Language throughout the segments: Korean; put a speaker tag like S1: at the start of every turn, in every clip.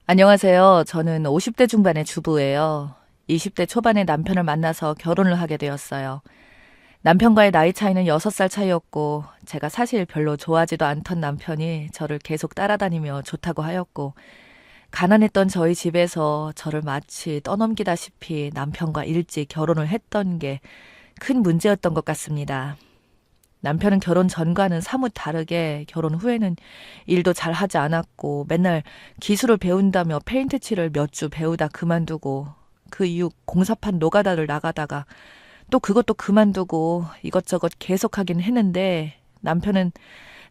S1: 안녕하세요. 저는 50대 중반의 주부예요. 20대 초반에 남편을 만나서 결혼을 하게 되었어요. 남편과의 나이 차이는 6살 차이였고, 제가 사실 별로 좋아하지도 않던 남편이 저를 계속 따라다니며 좋다고 하였고, 가난했던 저희 집에서 저를 마치 떠넘기다시피 남편과 일찍 결혼을 했던 게 큰 문제였던 것 같습니다. 남편은 결혼 전과는 사뭇 다르게 결혼 후에는 일도 잘 하지 않았고 맨날 기술을 배운다며 페인트 칠을 몇 주 배우다 그만두고 그 이후 공사판 노가다를 나가다가 또 그것도 그만두고 이것저것 계속하긴 했는데 남편은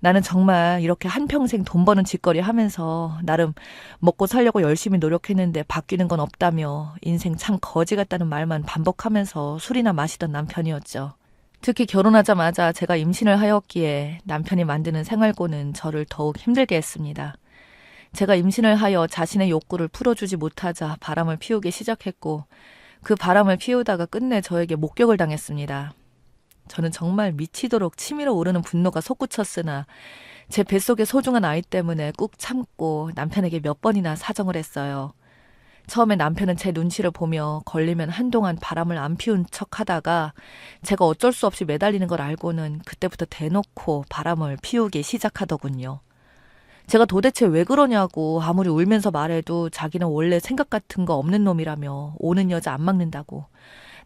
S1: 나는 정말 이렇게 한평생 돈 버는 짓거리 하면서 나름 먹고 살려고 열심히 노력했는데 바뀌는 건 없다며 인생 참 거지 같다는 말만 반복하면서 술이나 마시던 남편이었죠. 특히 결혼하자마자 제가 임신을 하였기에 남편이 만드는 생활고는 저를 더욱 힘들게 했습니다. 제가 임신을 하여 자신의 욕구를 풀어주지 못하자 바람을 피우기 시작했고 그 바람을 피우다가 끝내 저에게 목격을 당했습니다. 저는 정말 미치도록 치밀어 오르는 분노가 솟구쳤으나 제 뱃속의 소중한 아이 때문에 꾹 참고 남편에게 몇 번이나 사정을 했어요. 처음에 남편은 제 눈치를 보며 걸리면 한동안 바람을 안 피운 척 하다가 제가 어쩔 수 없이 매달리는 걸 알고는 그때부터 대놓고 바람을 피우기 시작하더군요. 제가 도대체 왜 그러냐고 아무리 울면서 말해도 자기는 원래 생각 같은 거 없는 놈이라며 오는 여자 안 막는다고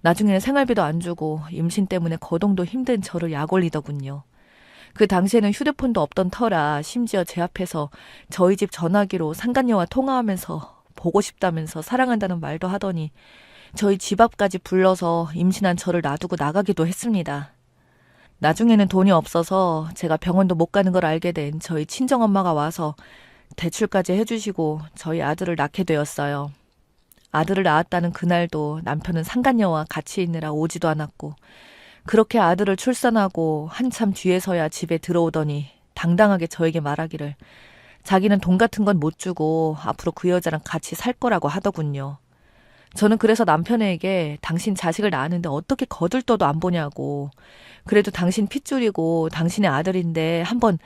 S1: 나중에는 생활비도 안 주고 임신 때문에 거동도 힘든 저를 약 올리더군요. 그 당시에는 휴대폰도 없던 터라 심지어 제 앞에서 저희 집 전화기로 상간녀와 통화하면서 보고 싶다면서 사랑한다는 말도 하더니 저희 집 앞까지 불러서 임신한 저를 놔두고 나가기도 했습니다. 나중에는 돈이 없어서 제가 병원도 못 가는 걸 알게 된 저희 친정엄마가 와서 대출까지 해주시고 저희 아들을 낳게 되었어요. 아들을 낳았다는 그날도 남편은 상간녀와 같이 있느라 오지도 않았고 그렇게 아들을 출산하고 한참 뒤에서야 집에 들어오더니 당당하게 저에게 말하기를 자기는 돈 같은 건 못 주고 앞으로 그 여자랑 같이 살 거라고 하더군요. 저는 그래서 남편에게 당신 자식을 낳았는데 어떻게 거들떠도 안 보냐고. 그래도 당신 핏줄이고 당신의 아들인데 한번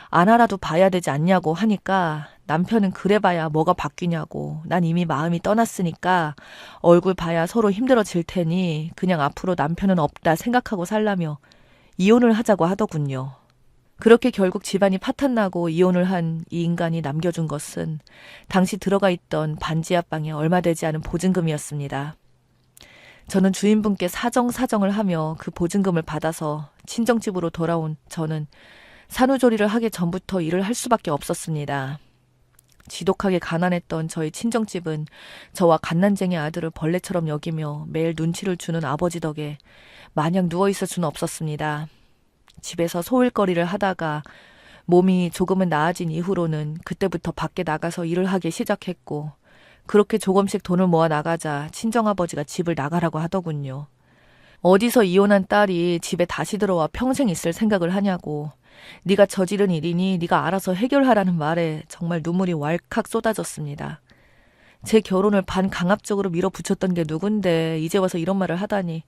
S1: 안아라도 봐야 되지 않냐고 하니까 남편은 그래봐야 뭐가 바뀌냐고. 난 이미 마음이 떠났으니까 얼굴 봐야 서로 힘들어질 테니 그냥 앞으로 남편은 없다 생각하고 살라며 이혼을 하자고 하더군요. 그렇게 결국 집안이 파탄나고 이혼을 한 이 인간이 남겨준 것은 당시 들어가 있던 반지 하방에 얼마 되지 않은 보증금이었습니다. 저는 주인분께 사정을 하며 그 보증금을 받아서 친정집으로 돌아온 저는 산후조리를 하기 전부터 일을 할 수밖에 없었습니다. 지독하게 가난했던 저희 친정집은 저와 갓난쟁이 아들을 벌레처럼 여기며 매일 눈치를 주는 아버지 덕에 마냥 누워있을 수는 없었습니다. 집에서 소일거리를 하다가 몸이 조금은 나아진 이후로는 그때부터 밖에 나가서 일을 하기 시작했고 그렇게 조금씩 돈을 모아 나가자 친정아버지가 집을 나가라고 하더군요. 어디서 이혼한 딸이 집에 다시 들어와 평생 있을 생각을 하냐고. 네가 저지른 일이니 네가 알아서 해결하라는 말에 정말 눈물이 왈칵 쏟아졌습니다. 제 결혼을 반강압적으로 밀어붙였던 게 누군데 이제 와서 이런 말을 하다니.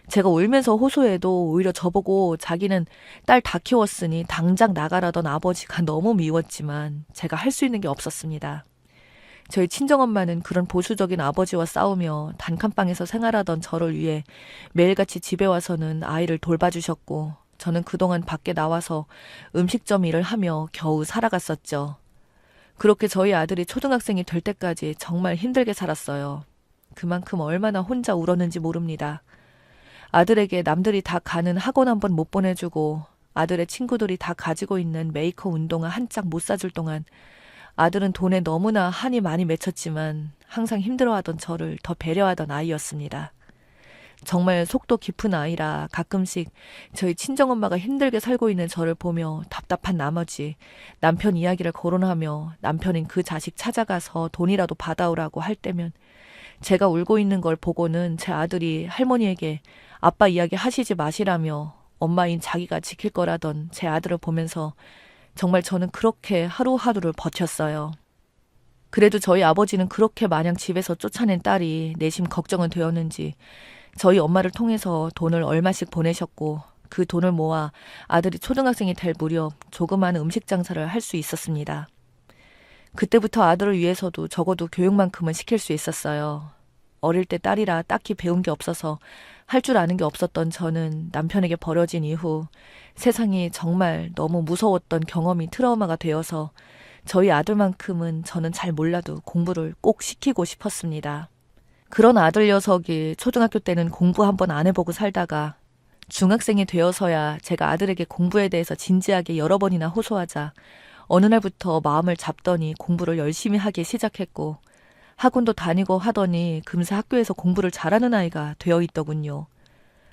S1: 제가 울면서 호소해도 오히려 저보고 자기는 딸 다 키웠으니 당장 나가라던 아버지가 너무 미웠지만 제가 할 수 있는 게 없었습니다. 저희 친정엄마는 그런 보수적인 아버지와 싸우며 단칸방에서 생활하던 저를 위해 매일같이 집에 와서는 아이를 돌봐주셨고 저는 그동안 밖에 나와서 음식점 일을 하며 겨우 살아갔었죠. 그렇게 저희 아들이 초등학생이 될 때까지 정말 힘들게 살았어요. 그만큼 얼마나 혼자 울었는지 모릅니다. 아들에게 남들이 다 가는 학원 한 번 못 보내주고 아들의 친구들이 다 가지고 있는 메이커 운동화 한 짝 못 사줄 동안 아들은 돈에 너무나 한이 많이 맺혔지만 항상 힘들어하던 저를 더 배려하던 아이였습니다. 정말 속도 깊은 아이라 가끔씩 저희 친정엄마가 힘들게 살고 있는 저를 보며 답답한 나머지 남편 이야기를 거론하며 남편인 그 자식 찾아가서 돈이라도 받아오라고 할 때면 제가 울고 있는 걸 보고는 제 아들이 할머니에게 아빠 이야기 하시지 마시라며 엄마인 자기가 지킬 거라던 제 아들을 보면서 정말 저는 그렇게 하루하루를 버텼어요. 그래도 저희 아버지는 그렇게 마냥 집에서 쫓아낸 딸이 내심 걱정은 되었는지 저희 엄마를 통해서 돈을 얼마씩 보내셨고 그 돈을 모아 아들이 초등학생이 될 무렵 조그마한 음식 장사를 할 수 있었습니다. 그때부터 아들을 위해서도 적어도 교육만큼은 시킬 수 있었어요. 어릴 때 딸이라 딱히 배운 게 없어서 할 줄 아는 게 없었던 저는 남편에게 버려진 이후 세상이 정말 너무 무서웠던 경험이 트라우마가 되어서 저희 아들만큼은 저는 잘 몰라도 공부를 꼭 시키고 싶었습니다. 그런 아들 녀석이 초등학교 때는 공부 한번 안 해보고 살다가 중학생이 되어서야 제가 아들에게 공부에 대해서 진지하게 여러 번이나 호소하자 어느 날부터 마음을 잡더니 공부를 열심히 하기 시작했고 학원도 다니고 하더니 금세 학교에서 공부를 잘하는 아이가 되어 있더군요.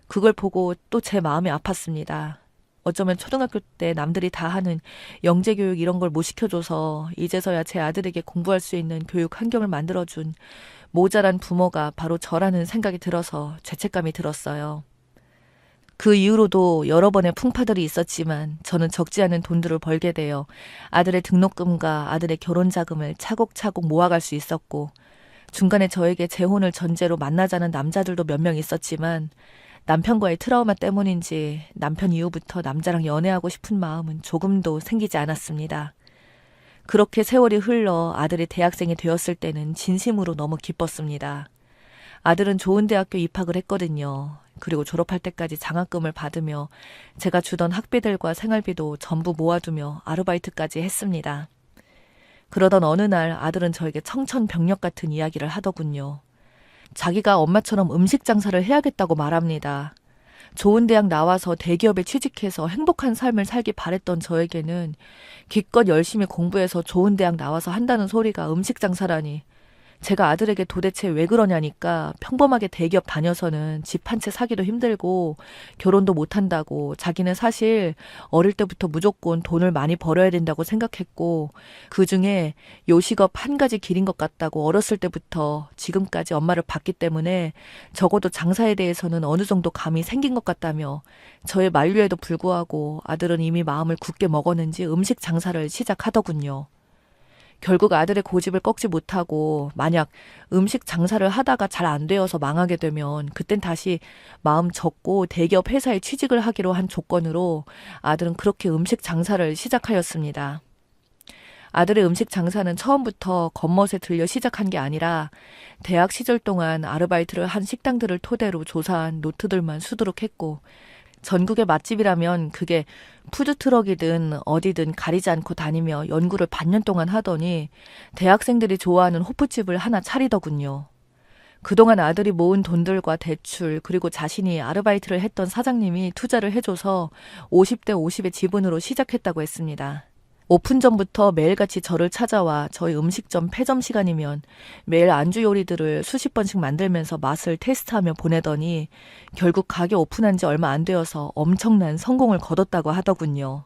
S1: 그걸 보고 또 제 마음이 아팠습니다. 어쩌면 초등학교 때 남들이 다 하는 영재교육 이런 걸 못 시켜줘서 이제서야 제 아들에게 공부할 수 있는 교육 환경을 만들어준 모자란 부모가 바로 저라는 생각이 들어서 죄책감이 들었어요. 그 이후로도 여러 번의 풍파들이 있었지만 저는 적지 않은 돈들을 벌게 되어 아들의 등록금과 아들의 결혼 자금을 차곡차곡 모아갈 수 있었고 중간에 저에게 재혼을 전제로 만나자는 남자들도 몇 명 있었지만 남편과의 트라우마 때문인지 남편 이후부터 남자랑 연애하고 싶은 마음은 조금도 생기지 않았습니다. 그렇게 세월이 흘러 아들이 대학생이 되었을 때는 진심으로 너무 기뻤습니다. 아들은 좋은 대학교 입학을 했거든요. 그리고 졸업할 때까지 장학금을 받으며 제가 주던 학비들과 생활비도 전부 모아두며 아르바이트까지 했습니다. 그러던 어느 날 아들은 저에게 청천벽력 같은 이야기를 하더군요. 자기가 엄마처럼 음식 장사를 해야겠다고 말합니다. 좋은 대학 나와서 대기업에 취직해서 행복한 삶을 살기 바랬던 저에게는 기껏 열심히 공부해서 좋은 대학 나와서 한다는 소리가 음식 장사라니 제가 아들에게 도대체 왜 그러냐니까 평범하게 대기업 다녀서는 집 한 채 사기도 힘들고 결혼도 못한다고 자기는 사실 어릴 때부터 무조건 돈을 많이 벌어야 된다고 생각했고 그중에 요식업 한 가지 길인 것 같다고 어렸을 때부터 지금까지 엄마를 봤기 때문에 적어도 장사에 대해서는 어느 정도 감이 생긴 것 같다며 저의 만류에도 불구하고 아들은 이미 마음을 굳게 먹었는지 음식 장사를 시작하더군요. 결국 아들의 고집을 꺾지 못하고 만약 음식 장사를 하다가 잘 안 되어서 망하게 되면 그땐 다시 마음 접고 대기업 회사에 취직을 하기로 한 조건으로 아들은 그렇게 음식 장사를 시작하였습니다. 아들의 음식 장사는 처음부터 겉멋에 들려 시작한 게 아니라 대학 시절 동안 아르바이트를 한 식당들을 토대로 조사한 노트들만 수두룩했고 전국의 맛집이라면 그게 푸드트럭이든 어디든 가리지 않고 다니며 연구를 반년 동안 하더니 대학생들이 좋아하는 호프집을 하나 차리더군요. 그동안 아들이 모은 돈들과 대출 그리고 자신이 아르바이트를 했던 사장님이 투자를 해줘서 50대 50의 지분으로 시작했다고 했습니다. 오픈 전부터 매일같이 저를 찾아와 저희 음식점 폐점 시간이면 매일 안주 요리들을 수십 번씩 만들면서 맛을 테스트하며 보내더니 결국 가게 오픈한 지 얼마 안 되어서 엄청난 성공을 거뒀다고 하더군요.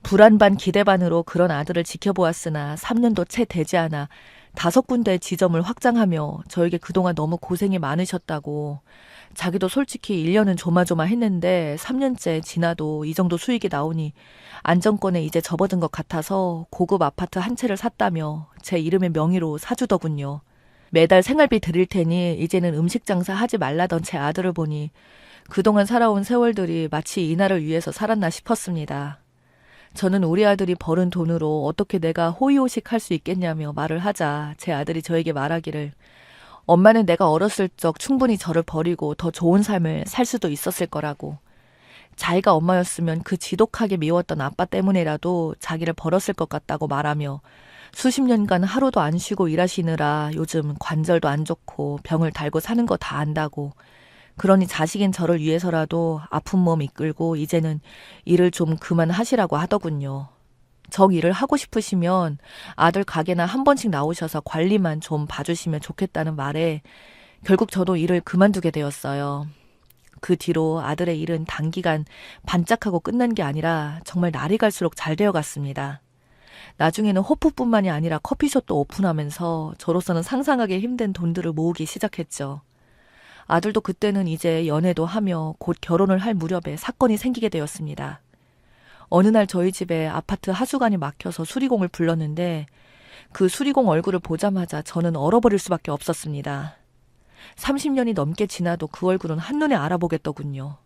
S1: 불안 반 기대 반으로 그런 아들을 지켜보았으나 3년도 채 되지 않아 5군데의 지점을 확장하며 저에게 그동안 너무 고생이 많으셨다고 자기도 솔직히 1년은 조마조마했는데 3년째 지나도 이 정도 수익이 나오니 안정권에 이제 접어든 것 같아서 고급 아파트 한 채를 샀다며 제 이름의 명의로 사주더군요. 매달 생활비 드릴 테니 이제는 음식 장사 하지 말라던 제 아들을 보니 그동안 살아온 세월들이 마치 이날을 위해서 살았나 싶었습니다. 저는 우리 아들이 벌은 돈으로 어떻게 내가 호의호식 할 수 있겠냐며 말을 하자 제 아들이 저에게 말하기를 엄마는 내가 어렸을 적 충분히 저를 버리고 더 좋은 삶을 살 수도 있었을 거라고. 자기가 엄마였으면 그 지독하게 미웠던 아빠 때문이라도 자기를 버렸을 것 같다고 말하며 수십 년간 하루도 안 쉬고 일하시느라 요즘 관절도 안 좋고 병을 달고 사는 거 다 안다고. 그러니 자식인 저를 위해서라도 아픈 몸 이끌고 이제는 일을 좀 그만하시라고 하더군요. 정 일을 하고 싶으시면 아들 가게나 한 번씩 나오셔서 관리만 좀 봐주시면 좋겠다는 말에 결국 저도 일을 그만두게 되었어요. 그 뒤로 아들의 일은 단기간 반짝하고 끝난 게 아니라 정말 날이 갈수록 잘 되어갔습니다. 나중에는 호프뿐만이 아니라 커피숍도 오픈하면서 저로서는 상상하기 힘든 돈들을 모으기 시작했죠. 아들도 그때는 이제 연애도 하며 곧 결혼을 할 무렵에 사건이 생기게 되었습니다. 어느 날 저희 집에 아파트 하수관이 막혀서 수리공을 불렀는데 그 수리공 얼굴을 보자마자 저는 얼어버릴 수밖에 없었습니다. 30년이 넘게 지나도 그 얼굴은 한눈에 알아보겠더군요.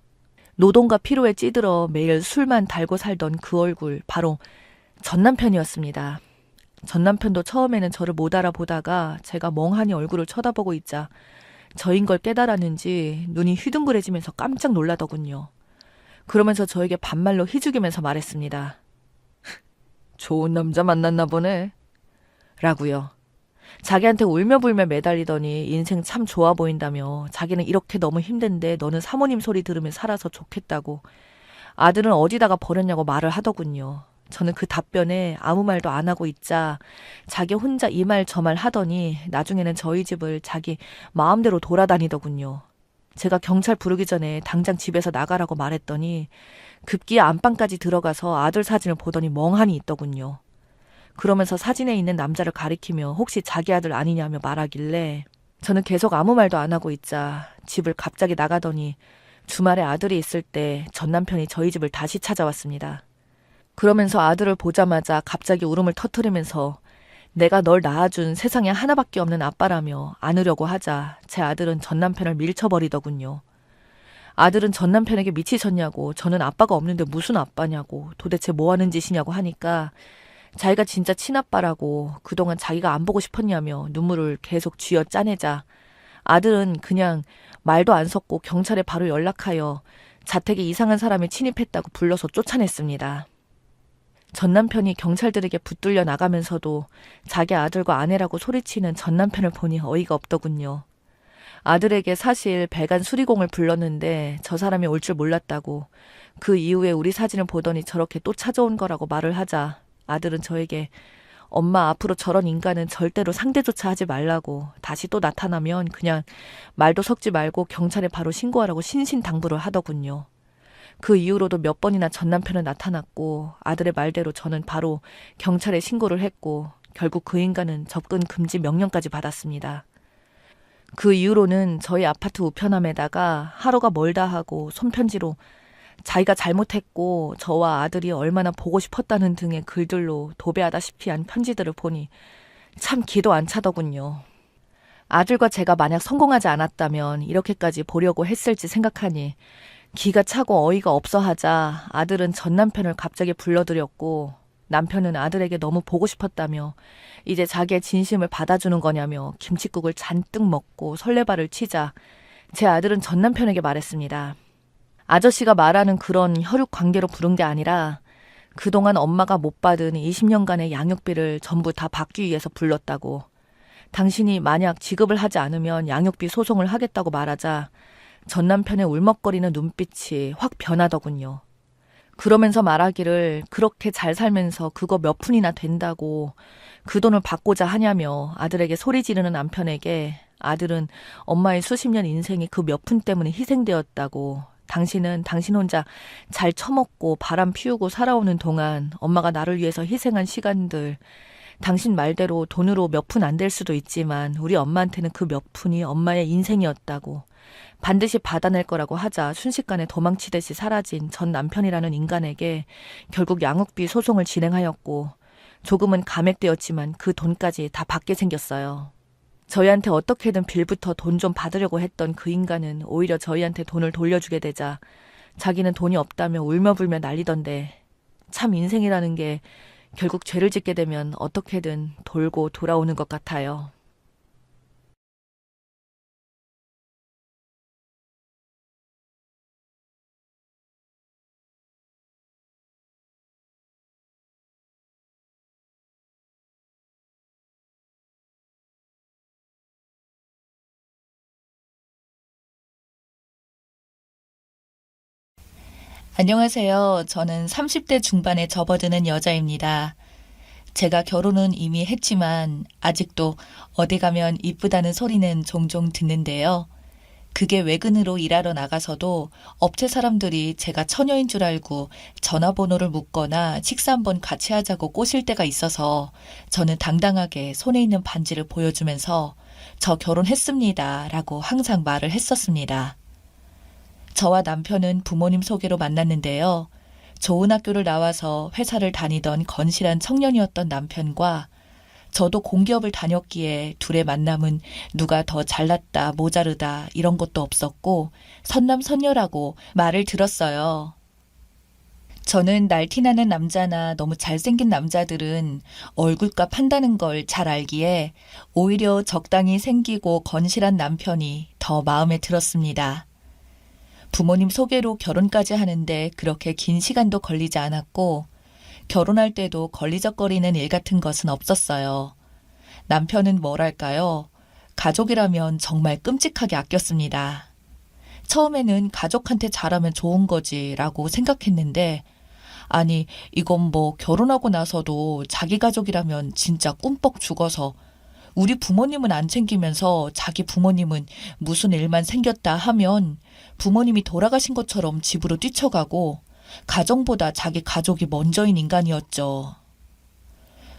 S1: 노동과 피로에 찌들어 매일 술만 달고 살던 그 얼굴, 바로 전 남편이었습니다. 전 남편도 처음에는 저를 못 알아보다가 제가 멍하니 얼굴을 쳐다보고 있자 저인 걸 깨달았는지 눈이 휘둥그레지면서 깜짝 놀라더군요. 그러면서 저에게 반말로 희죽이면서 말했습니다. 좋은 남자 만났나 보네. 라고요. 자기한테 울며불며 매달리더니 인생 참 좋아 보인다며 자기는 이렇게 너무 힘든데 너는 사모님 소리 들으면 살아서 좋겠다고 아들은 어디다가 버렸냐고 말을 하더군요. 저는 그 답변에 아무 말도 안 하고 있자 자기 혼자 이 말 저 말 하더니 나중에는 저희 집을 자기 마음대로 돌아다니더군요. 제가 경찰 부르기 전에 당장 집에서 나가라고 말했더니 급기야 안방까지 들어가서 아들 사진을 보더니 멍하니 있더군요. 그러면서 사진에 있는 남자를 가리키며 혹시 자기 아들 아니냐며 말하길래 저는 계속 아무 말도 안 하고 있자 집을 갑자기 나가더니 주말에 아들이 있을 때 전 남편이 저희 집을 다시 찾아왔습니다. 그러면서 아들을 보자마자 갑자기 울음을 터뜨리면서 내가 널 낳아준 세상에 하나밖에 없는 아빠라며 안으려고 하자 제 아들은 전 남편을 밀쳐버리더군요. 아들은 전 남편에게 미치셨냐고 저는 아빠가 없는데 무슨 아빠냐고 도대체 뭐 하는 짓이냐고 하니까 자기가 진짜 친아빠라고 그동안 자기가 안 보고 싶었냐며 눈물을 계속 쥐어 짜내자 아들은 그냥 말도 안 섞고 경찰에 바로 연락하여 자택에 이상한 사람이 침입했다고 불러서 쫓아냈습니다. 전 남편이 경찰들에게 붙들려 나가면서도 자기 아들과 아내라고 소리치는 전 남편을 보니 어이가 없더군요. 아들에게 사실 배관 수리공을 불렀는데 저 사람이 올 줄 몰랐다고 그 이후에 우리 사진을 보더니 저렇게 또 찾아온 거라고 말을 하자 아들은 저에게 엄마 앞으로 저런 인간은 절대로 상대조차 하지 말라고 다시 또 나타나면 그냥 말도 섞지 말고 경찰에 바로 신고하라고 신신당부를 하더군요. 그 이후로도 몇 번이나 전 남편은 나타났고 아들의 말대로 저는 바로 경찰에 신고를 했고 결국 그 인간은 접근 금지 명령까지 받았습니다. 그 이후로는 저희 아파트 우편함에다가 하루가 멀다 하고 손편지로 자기가 잘못했고 저와 아들이 얼마나 보고 싶었다는 등의 글들로 도배하다시피 한 편지들을 보니 참 기도 안 차더군요. 아들과 제가 만약 성공하지 않았다면 이렇게까지 보려고 했을지 생각하니 기가 차고 어이가 없어 하자 아들은 전 남편을 갑자기 불러들였고 남편은 아들에게 너무 보고 싶었다며 이제 자기의 진심을 받아주는 거냐며 김칫국을 잔뜩 먹고 설레발을 치자 제 아들은 전 남편에게 말했습니다. 아저씨가 말하는 그런 혈육 관계로 부른 게 아니라 그동안 엄마가 못 받은 20년간의 양육비를 전부 다 받기 위해서 불렀다고. 당신이 만약 지급을 하지 않으면 양육비 소송을 하겠다고 말하자 전 남편의 울먹거리는 눈빛이 확 변하더군요. 그러면서 말하기를 그렇게 잘 살면서 그거 몇 푼이나 된다고 그 돈을 받고자 하냐며 아들에게 소리 지르는 남편에게 아들은 엄마의 수십 년 인생이 그 몇 푼 때문에 희생되었다고 당신은 당신 혼자 잘 처먹고 바람 피우고 살아오는 동안 엄마가 나를 위해서 희생한 시간들 당신 말대로 돈으로 몇 푼 안 될 수도 있지만 우리 엄마한테는 그 몇 푼이 엄마의 인생이었다고 반드시 받아낼 거라고 하자 순식간에 도망치듯이 사라진 전 남편이라는 인간에게 결국 양육비 소송을 진행하였고 조금은 감액되었지만 그 돈까지 다 받게 생겼어요. 저희한테 어떻게든 빌부터 돈 좀 받으려고 했던 그 인간은 오히려 저희한테 돈을 돌려주게 되자 자기는 돈이 없다며 울며불며 난리던데 참 인생이라는 게 결국 죄를 짓게 되면 어떻게든 돌고 돌아오는 것 같아요.
S2: 안녕하세요. 저는 30대 중반에 접어드는 여자입니다. 제가 결혼은 이미 했지만 아직도 어디 가면 이쁘다는 소리는 종종 듣는데요. 그게 외근으로 일하러 나가서도 업체 사람들이 제가 처녀인 줄 알고 전화번호를 묻거나 식사 한번 같이 하자고 꼬실 때가 있어서 저는 당당하게 손에 있는 반지를 보여주면서 저 결혼했습니다 라고 항상 말을 했었습니다. 저와 남편은 부모님 소개로 만났는데요. 좋은 학교를 나와서 회사를 다니던 건실한 청년이었던 남편과 저도 공기업을 다녔기에 둘의 만남은 누가 더 잘났다, 모자르다 이런 것도 없었고 선남선녀라고 말을 들었어요. 저는 날티나는 남자나 너무 잘생긴 남자들은 얼굴값 한다는 걸 잘 알기에 오히려 적당히 생기고 건실한 남편이 더 마음에 들었습니다. 부모님 소개로 결혼까지 하는데 그렇게 긴 시간도 걸리지 않았고 결혼할 때도 걸리적거리는 일 같은 것은 없었어요. 남편은 뭐랄까요? 가족이라면 정말 끔찍하게 아꼈습니다. 처음에는 가족한테 잘하면 좋은 거지라고 생각했는데 아니, 이건 뭐 결혼하고 나서도 자기 가족이라면 진짜 꿈뻑 죽어서 우리 부모님은 안 챙기면서 자기 부모님은 무슨 일만 생겼다 하면 부모님이 돌아가신 것처럼 집으로 뛰쳐가고 가정보다 자기 가족이 먼저인 인간이었죠.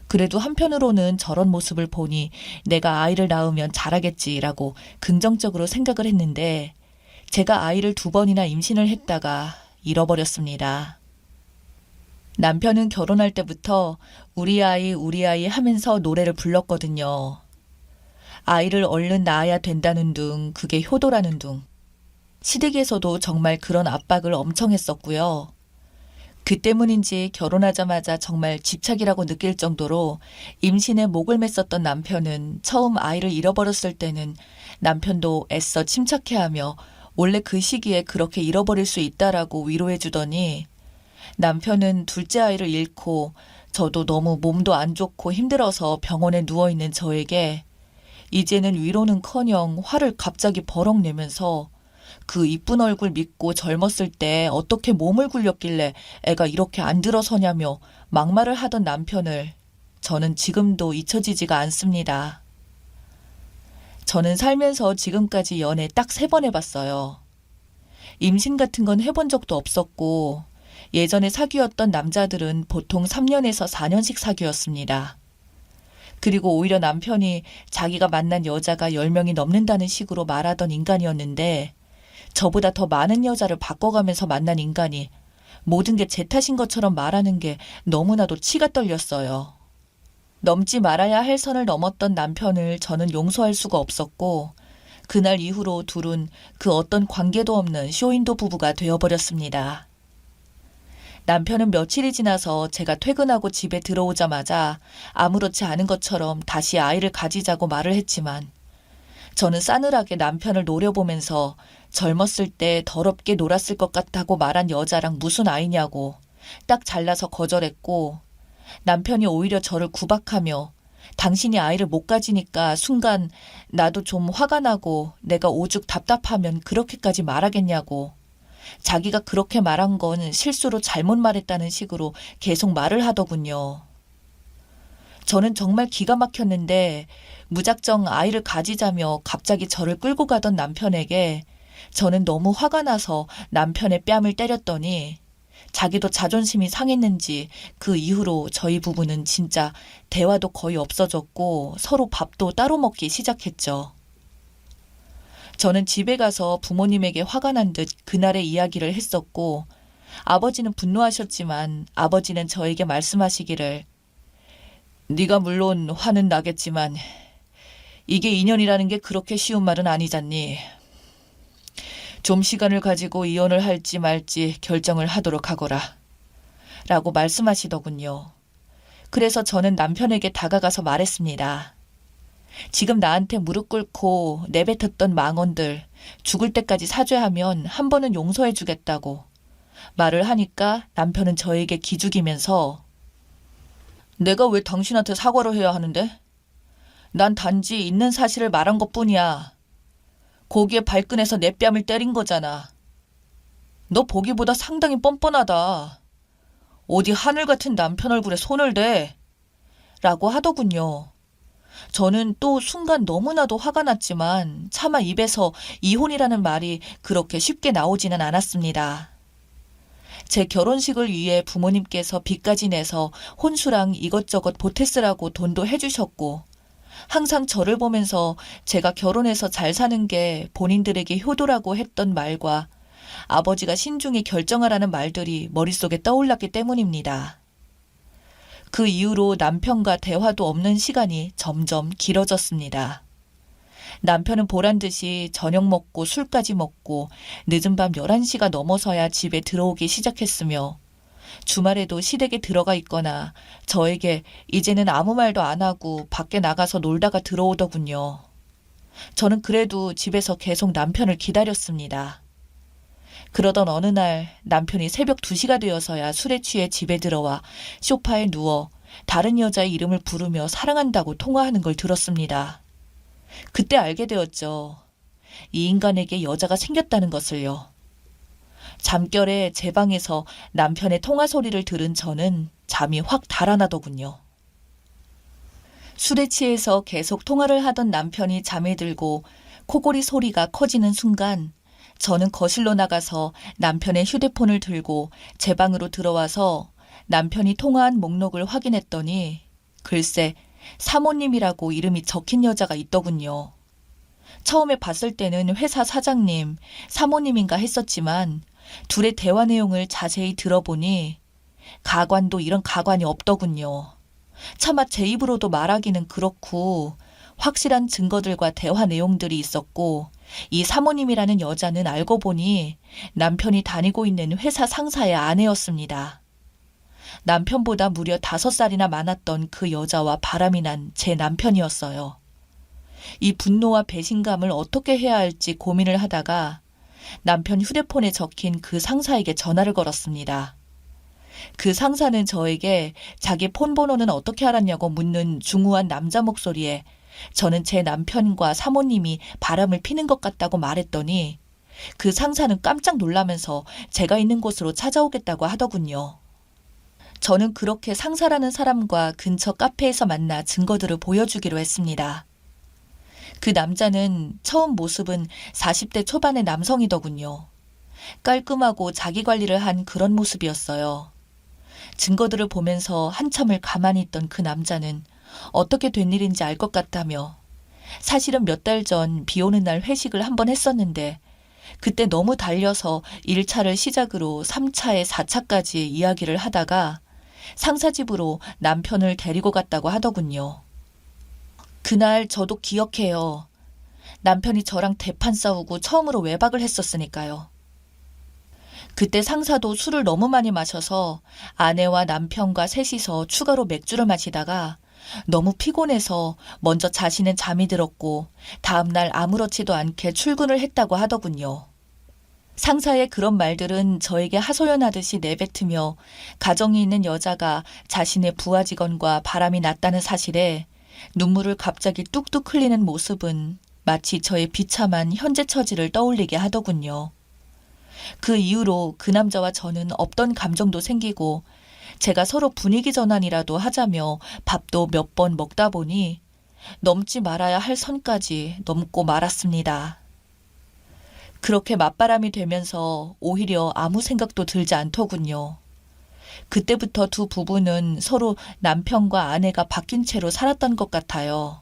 S2: 그래도 한편으로는 저런 모습을 보니 내가 아이를 낳으면 잘하겠지라고 긍정적으로 생각을 했는데 제가 아이를 2번이나 임신을 했다가 잃어버렸습니다. 남편은 결혼할 때부터 우리 아이 하면서 노래를 불렀거든요. 아이를 얼른 낳아야 된다는 둥, 그게 효도라는 둥. 시댁에서도 정말 그런 압박을 엄청 했었고요. 그 때문인지 결혼하자마자 정말 집착이라고 느낄 정도로 임신에 목을 맸었던 남편은 처음 아이를 잃어버렸을 때는 남편도 애써 침착해하며 원래 그 시기에 그렇게 잃어버릴 수 있다라고 위로해 주더니 남편은 둘째 아이를 잃고 저도 너무 몸도 안 좋고 힘들어서 병원에 누워있는 저에게 이제는 위로는커녕 화를 갑자기 버럭 내면서 그 이쁜 얼굴 믿고 젊었을 때 어떻게 몸을 굴렸길래 애가 이렇게 안 들어서냐며 막말을 하던 남편을 저는 지금도 잊혀지지가 않습니다. 저는 살면서 지금까지 연애 딱 3번 해봤어요. 임신 같은 건 해본 적도 없었고 예전에 사귀었던 남자들은 보통 3년에서 4년씩 사귀었습니다. 그리고 오히려 남편이 자기가 만난 여자가 10명이 넘는다는 식으로 말하던 인간이었는데 저보다 더 많은 여자를 바꿔가면서 만난 인간이 모든 게 제 탓인 것처럼 말하는 게 너무나도 치가 떨렸어요. 넘지 말아야 할 선을 넘었던 남편을 저는 용서할 수가 없었고 그날 이후로 둘은 그 어떤 관계도 없는 쇼윈도 부부가 되어버렸습니다. 남편은 며칠이 지나서 제가 퇴근하고 집에 들어오자마자 아무렇지 않은 것처럼 다시 아이를 가지자고 말을 했지만 저는 싸늘하게 남편을 노려보면서 젊었을 때 더럽게 놀았을 것 같다고 말한 여자랑 무슨 아이냐고 딱 잘라서 거절했고 남편이 오히려 저를 구박하며 당신이 아이를 못 가지니까 순간 나도 좀 화가 나고 내가 오죽 답답하면 그렇게까지 말하겠냐고 자기가 그렇게 말한 건 실수로 잘못 말했다는 식으로 계속 말을 하더군요. 저는 정말 기가 막혔는데 무작정 아이를 가지자며 갑자기 저를 끌고 가던 남편에게 저는 너무 화가 나서 남편의 뺨을 때렸더니 자기도 자존심이 상했는지 그 이후로 저희 부부는 진짜 대화도 거의 없어졌고 서로 밥도 따로 먹기 시작했죠. 저는 집에 가서 부모님에게 화가 난 듯 그날의 이야기를 했었고 아버지는 분노하셨지만 아버지는 저에게 말씀하시기를 네가 물론 화는 나겠지만 이게 인연이라는 게 그렇게 쉬운 말은 아니잖니. 좀 시간을 가지고 이혼을 할지 말지 결정을 하도록 하거라. 라고 말씀하시더군요. 그래서 저는 남편에게 다가가서 말했습니다. 지금 나한테 무릎 꿇고 내뱉었던 망언들 죽을 때까지 사죄하면 한 번은 용서해 주겠다고 말을 하니까 남편은 저에게 기죽이면서 내가 왜 당신한테 사과를 해야 하는데? 난 단지 있는 사실을 말한 것뿐이야. 거기에 발끈해서 내 뺨을 때린 거잖아. 너 보기보다 상당히 뻔뻔하다. 어디 하늘 같은 남편 얼굴에 손을 대? 라고 하더군요. 저는 또 순간 너무나도 화가 났지만 차마 입에서 이혼이라는 말이 그렇게 쉽게 나오지는 않았습니다. 제 결혼식을 위해 부모님께서 빚까지 내서 혼수랑 이것저것 보태쓰라고 돈도 해주셨고 항상 저를 보면서 제가 결혼해서 잘 사는 게 본인들에게 효도라고 했던 말과 아버지가 신중히 결정하라는 말들이 머릿속에 떠올랐기 때문입니다. 그 이후로 남편과 대화도 없는 시간이 점점 길어졌습니다. 남편은 보란 듯이 저녁 먹고 술까지 먹고 늦은 밤 11시가 넘어서야 집에 들어오기 시작했으며 주말에도 시댁에 들어가 있거나 저에게 이제는 아무 말도 안 하고 밖에 나가서 놀다가 들어오더군요. 저는 그래도 집에서 계속 남편을 기다렸습니다. 그러던 어느 날 남편이 새벽 2시가 되어서야 술에 취해 집에 들어와 소파에 누워 다른 여자의 이름을 부르며 사랑한다고 통화하는 걸 들었습니다. 그때 알게 되었죠. 이 인간에게 여자가 생겼다는 것을요. 잠결에 제 방에서 남편의 통화 소리를 들은 저는 잠이 확 달아나더군요. 술에 취해서 계속 통화를 하던 남편이 잠에 들고 코골이 소리가 커지는 순간 저는 거실로 나가서 남편의 휴대폰을 들고 제 방으로 들어와서 남편이 통화한 목록을 확인했더니 글쎄 사모님이라고 이름이 적힌 여자가 있더군요. 처음에 봤을 때는 회사 사장님, 사모님인가 했었지만 둘의 대화 내용을 자세히 들어보니 가관도 이런 가관이 없더군요. 차마 제 입으로도 말하기는 그렇고 확실한 증거들과 대화 내용들이 있었고 이 사모님이라는 여자는 알고 보니 남편이 다니고 있는 회사 상사의 아내였습니다. 남편보다 무려 5살이나 많았던 그 여자와 바람이 난 제 남편이었어요. 이 분노와 배신감을 어떻게 해야 할지 고민을 하다가 남편 휴대폰에 적힌 그 상사에게 전화를 걸었습니다. 그 상사는 저에게 자기 폰 번호는 어떻게 알았냐고 묻는 중후한 남자 목소리에 저는 제 남편과 사모님이 바람을 피는 것 같다고 말했더니 그 상사는 깜짝 놀라면서 제가 있는 곳으로 찾아오겠다고 하더군요. 저는 그렇게 상사라는 사람과 근처 카페에서 만나 증거들을 보여주기로 했습니다. 그 남자는 처음 모습은 40대 초반의 남성이더군요. 깔끔하고 자기 관리를 한 그런 모습이었어요. 증거들을 보면서 한참을 가만히 있던 그 남자는 어떻게 된 일인지 알 것 같다며 사실은 몇 달 전 비 오는 날 회식을 한번 했었는데 그때 너무 달려서 1차를 시작으로 3차에 4차까지 이야기를 하다가 상사 집으로 남편을 데리고 갔다고 하더군요. 그날 저도 기억해요. 남편이 저랑 대판 싸우고 처음으로 외박을 했었으니까요. 그때 상사도 술을 너무 많이 마셔서 아내와 남편과 셋이서 추가로 맥주를 마시다가 너무 피곤해서 먼저 자신은 잠이 들었고 다음날 아무렇지도 않게 출근을 했다고 하더군요. 상사의 그런 말들은 저에게 하소연하듯이 내뱉으며 가정이 있는 여자가 자신의 부하 직원과 바람이 났다는 사실에 눈물을 갑자기 뚝뚝 흘리는 모습은 마치 저의 비참한 현재 처지를 떠올리게 하더군요. 그 이후로 그 남자와 저는 없던 감정도 생기고 제가 서로 분위기 전환이라도 하자며 밥도 몇 번 먹다 보니 넘지 말아야 할 선까지 넘고 말았습니다. 그렇게 맞바람이 되면서 오히려 아무 생각도 들지 않더군요. 그때부터 두 부부는 서로 남편과 아내가 바뀐 채로 살았던 것 같아요.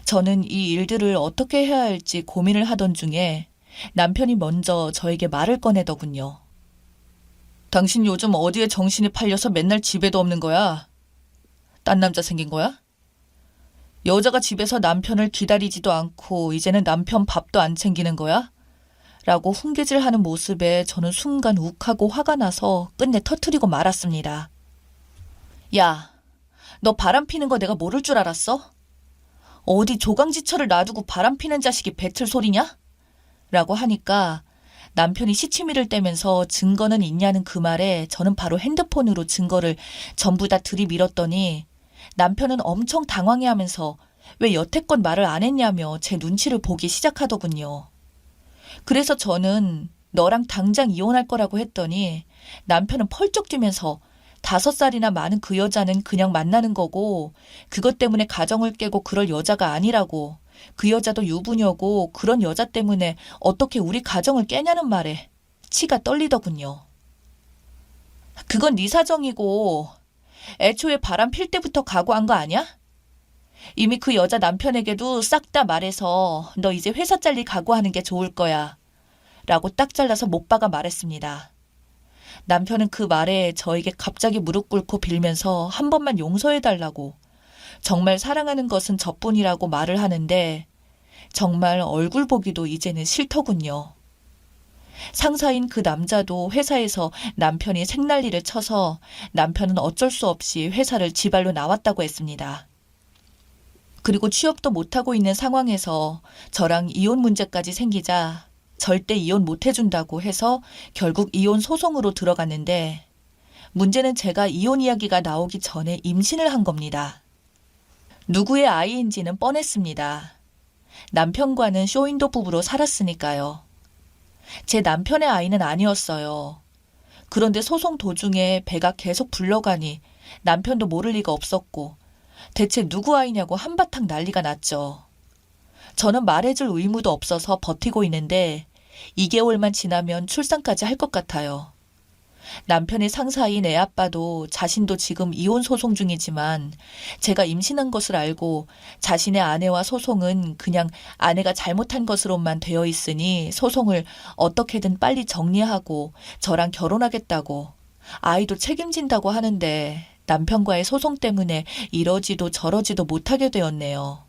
S2: 저는 이 일들을 어떻게 해야 할지 고민을 하던 중에 남편이 먼저 저에게 말을 꺼내더군요. 당신 요즘 어디에 정신이 팔려서 맨날 집에도 없는 거야? 딴 남자 생긴 거야? 여자가 집에서 남편을 기다리지도 않고 이제는 남편 밥도 안 챙기는 거야? 라고 훈계질하는 모습에 저는 순간 욱하고 화가 나서 끝내 터뜨리고 말았습니다. 야, 너 바람 피는 거 내가 모를 줄 알았어? 어디 조강지처를 놔두고 바람 피는 자식이 뱉을 소리냐? 라고 하니까 남편이 시치미를 떼면서 증거는 있냐는 그 말에 저는 바로 핸드폰으로 증거를 전부 다 들이밀었더니 남편은 엄청 당황해하면서 왜 여태껏 말을 안 했냐며 제 눈치를 보기 시작하더군요. 그래서 저는 너랑 당장 이혼할 거라고 했더니 남편은 펄쩍 뛰면서 5살이나 많은 그 여자는 그냥 만나는 거고 그것 때문에 가정을 깨고 그럴 여자가 아니라고 그 여자도 유부녀고 그런 여자 때문에 어떻게 우리 가정을 깨냐는 말에 치가 떨리더군요. 그건 네 사정이고 애초에 바람 필 때부터 각오한 거 아니야? 이미 그 여자 남편에게도 싹 다 말해서 너 이제 회사 잘릴 각오하는 게 좋을 거야. 라고 딱 잘라서 못 박아 말했습니다. 남편은 그 말에 저에게 갑자기 무릎 꿇고 빌면서 한 번만 용서해달라고 정말 사랑하는 것은 저뿐이라고 말을 하는데 정말 얼굴 보기도 이제는 싫더군요. 상사인 그 남자도 회사에서 남편이 생난리를 쳐서 남편은 어쩔 수 없이 회사를 지발로 나왔다고 했습니다. 그리고 취업도 못하고 있는 상황에서 저랑 이혼 문제까지 생기자 절대 이혼 못 해준다고 해서 결국 이혼 소송으로 들어갔는데 문제는 제가 이혼 이야기가 나오기 전에 임신을 한 겁니다. 누구의 아이인지는 뻔했습니다. 남편과는 쇼윈도 부부로 살았으니까요. 제 남편의 아이는 아니었어요. 그런데 소송 도중에 배가 계속 불러가니 남편도 모를 리가 없었고 대체 누구 아이냐고 한바탕 난리가 났죠. 저는 말해줄 의무도 없어서 버티고 있는데 2개월만 지나면 출산까지 할 것 같아요. 남편의 상사인 애 아빠도 자신도 지금 이혼 소송 중이지만 제가 임신한 것을 알고 자신의 아내와 소송은 그냥 아내가 잘못한 것으로만 되어 있으니 소송을 어떻게든 빨리 정리하고 저랑 결혼하겠다고 아이도 책임진다고 하는데 남편과의 소송 때문에 이러지도 저러지도 못하게 되었네요.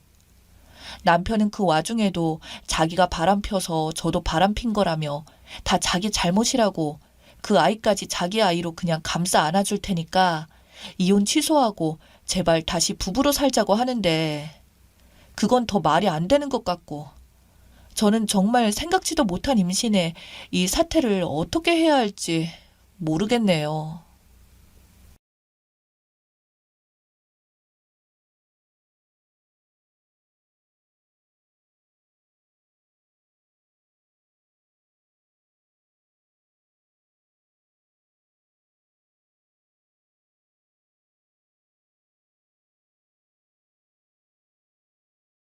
S2: 남편은 그 와중에도 자기가 바람펴서 저도 바람핀 거라며 다 자기 잘못이라고 그 아이까지 자기 아이로 그냥 감싸 안아줄 테니까 이혼 취소하고 제발 다시 부부로 살자고 하는데 그건 더 말이 안 되는 것 같고 저는 정말 생각지도 못한 임신에 이 사태를 어떻게 해야 할지 모르겠네요.